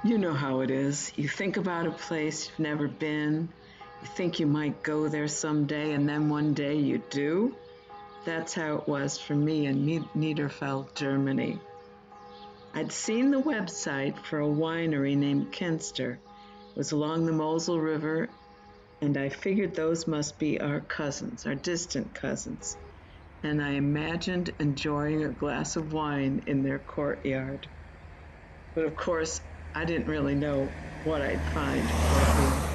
You know how it is. You think about a place you've never been, you think you might go there someday, and then one day you do. That's how it was for me in Niederfeld, Germany. I'd seen the website for a winery named Kuenster. It was along the Mosel River, and I figured those must be our cousins, our distant cousins. And I imagined enjoying a glass of wine in their courtyard. But of course, I didn't really know what I'd find or who.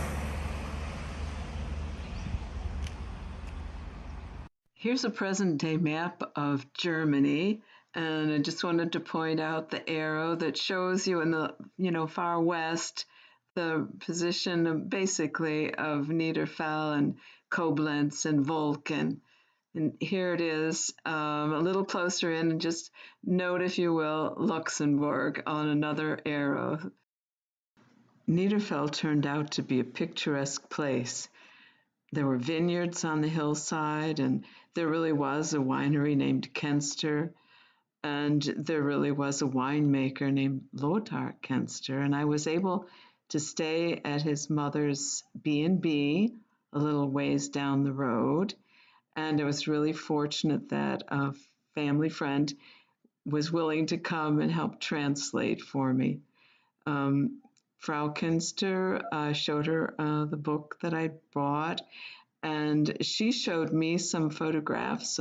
Here's a present day map of Germany, and I just wanted to point out the arrow that shows you in the far west the position basically of Niederfell and Koblenz and Vulcan. And here it is, a little closer in, and just note, if you will, Luxembourg on another arrow. Niederfell turned out to be a picturesque place. There were vineyards on the hillside, and there really was a winery named Kuenster, and there really was a winemaker named Lothar Kuenster, and I was able to stay at his mother's B&B a little ways down the road, and I was really fortunate that a family friend was willing to come and help translate for me. Frau Kuenster showed her the book that I bought, and she showed me some photographs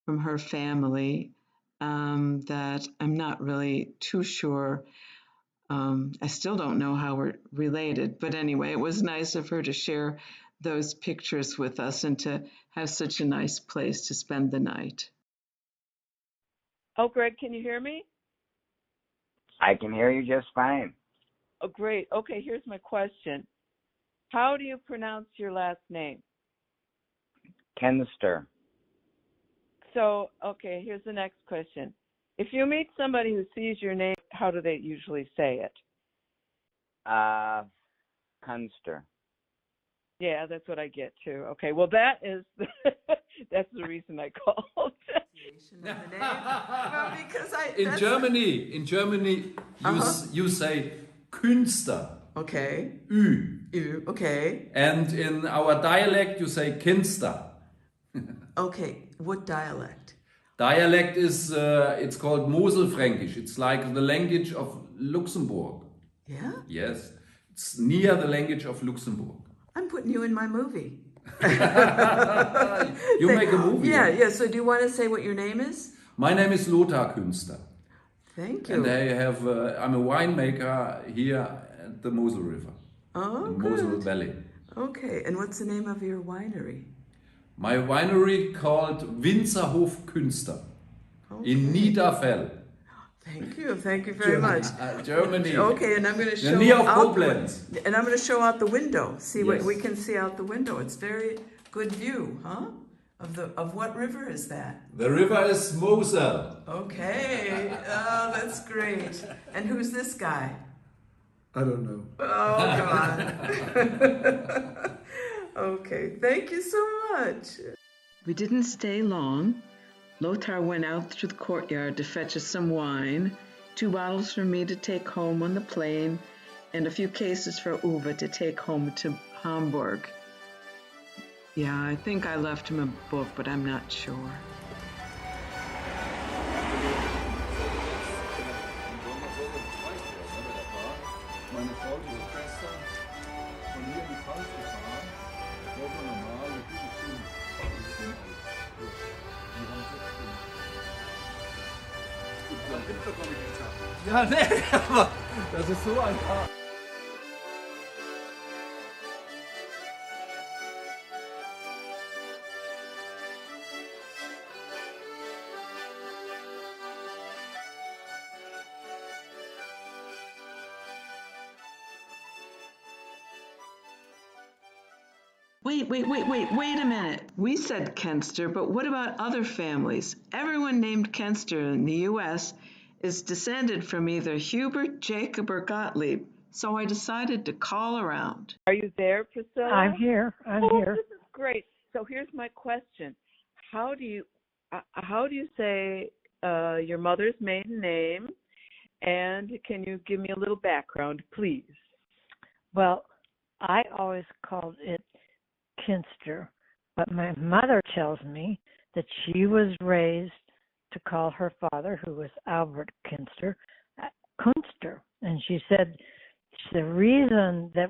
from her family that I'm not really too sure. I still don't know how we're related, but anyway, it was nice of her to share those pictures with us and to have such a nice place to spend the night. Oh, Greg, can you hear me? I can hear you just fine. Oh, great. Okay, here's my question. How do you pronounce your last name? Kuenster. So, okay, here's the next question. If you meet somebody who sees your name, how do they usually say it? Kuenster. Yeah, that's what I get too. Okay, well that's the reason I called. Well, because In Germany, you say Künstler. Okay. Ü. Okay. And in our dialect, you say Kinster. Okay. What dialect? Dialect is, it's called Moselfränkisch. It's like the language of Luxembourg. Yeah? Yes. It's near the language of Luxembourg. I'm putting you in my movie. You make a movie. Yeah. So do you want to say what your name is? My name is Lothar Kuenster. Thank you. And I'm a winemaker here at the Mosel River. Oh, in good. Mosel Valley. Okay. And what's the name of your winery? My winery called Winzerhof Kuenster in Niederfell. Thank you very much. Germany. Okay, and I'm going to show near of out Koblenz. and I'm going to show out the window. See what Yes. we can see out the window. It's very good view, huh? Of what river is that? The river is Mosel. Okay, oh, that's great. And who's this guy? I don't know. Oh, come on. Okay, thank you so much. We didn't stay long. Lothar went out through the courtyard to fetch us some wine, 2 bottles for me to take home on the plane, and a few cases for Uwe to take home to Hamburg. Yeah, I think I left him a book, but I'm not sure. Ja, nee, aber das ist so ein Paar. Wait a minute. We said Kuenster, but what about other families? Everyone named Kuenster in the U.S. is descended from either Hubert, Jacob, or Gottlieb, so I decided to call around. Are you there, Priscilla? I'm here. I'm here. This is great. So here's my question: How do you say your mother's maiden name, And can you give me a little background, please? Well, I always called it Kuenster, but my mother tells me that she was raised to call her father, who was Albert Kuenster, Kuenster. And she said the reason that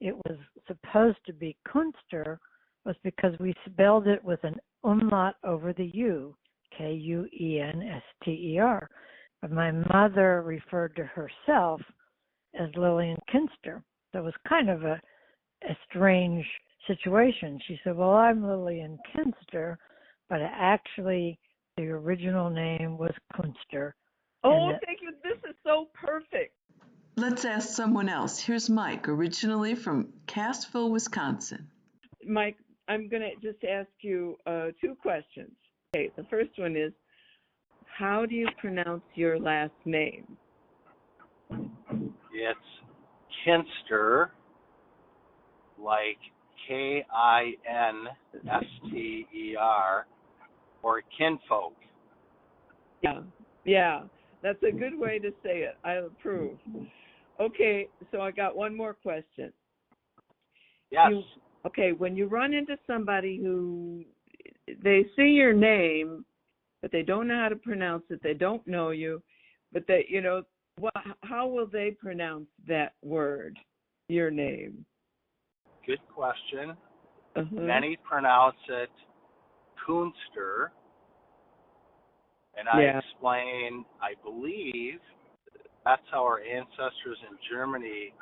it was supposed to be Kuenster was because we spelled it with an umlaut over the U, Kuenster. But my mother referred to herself as Lillian Kuenster. So it was kind of a strange situation. She said, well, I'm Lillian Kuenster, but actually the original name was Kuenster. Oh, thank you. This is so perfect. Let's ask someone else. Here's Mike, originally from Cassville, Wisconsin. Mike, I'm going to just ask you 2 questions. Okay, the first one is, how do you pronounce your last name? It's Kuenster, like Kinster, or kinfolk. Yeah, that's a good way to say it. I approve. Okay, so I got one more question. Yes. When you run into somebody who they see your name, but they don't know how to pronounce it, they don't know you, but they, how will they pronounce that word, your name? Good question. Uh-huh. Many pronounce it Kuenster, and I explain, I believe that's how our ancestors in Germany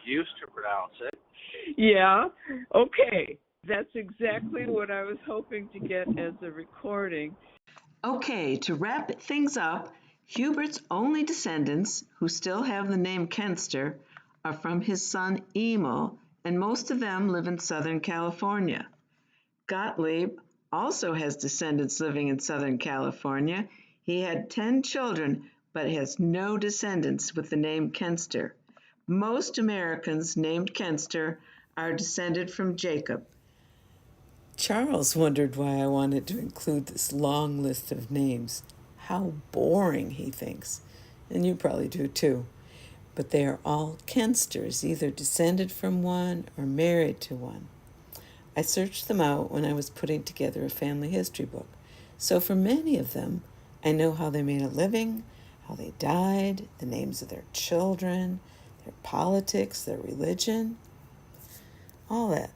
used to pronounce it. Yeah, okay. That's exactly what I was hoping to get as a recording. Okay, to wrap things up, Hubert's only descendants, who still have the name Kuenster, are from his son Emil, and most of them live in Southern California. Gottlieb also has descendants living in Southern California. He had 10 children, but has no descendants with the name Kuenster. Most Americans named Kuenster are descended from Jacob. Charles wondered why I wanted to include this long list of names. How boring, he thinks. And you probably do too. But they are all Kuensters, either descended from one or married to one. I searched them out when I was putting together a family history book. So for many of them, I know how they made a living, how they died, the names of their children, their politics, their religion, all that.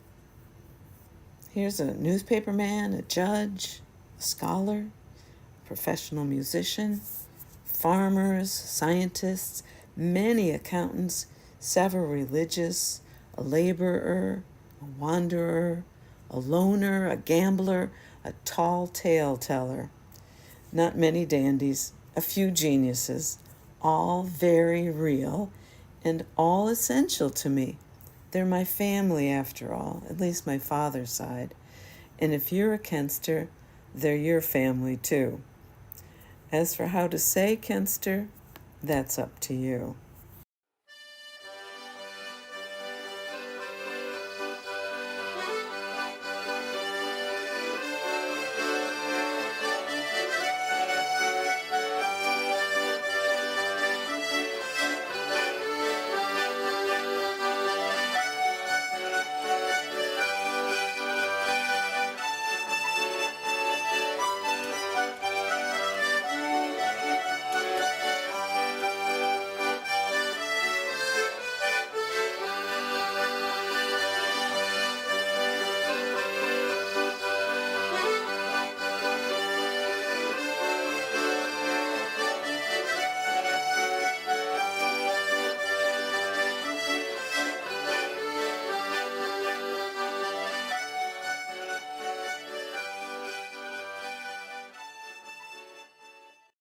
Here's a newspaper man, a judge, a scholar, a professional musician, farmers, scientists, many accountants, several religious, a laborer, a wanderer, a loner, a gambler, a tall tale teller. Not many dandies, a few geniuses, all very real and all essential to me. They're my family, after all, at least my father's side. And if you're a Kuenster, they're your family too. As for how to say Kuenster, that's up to you.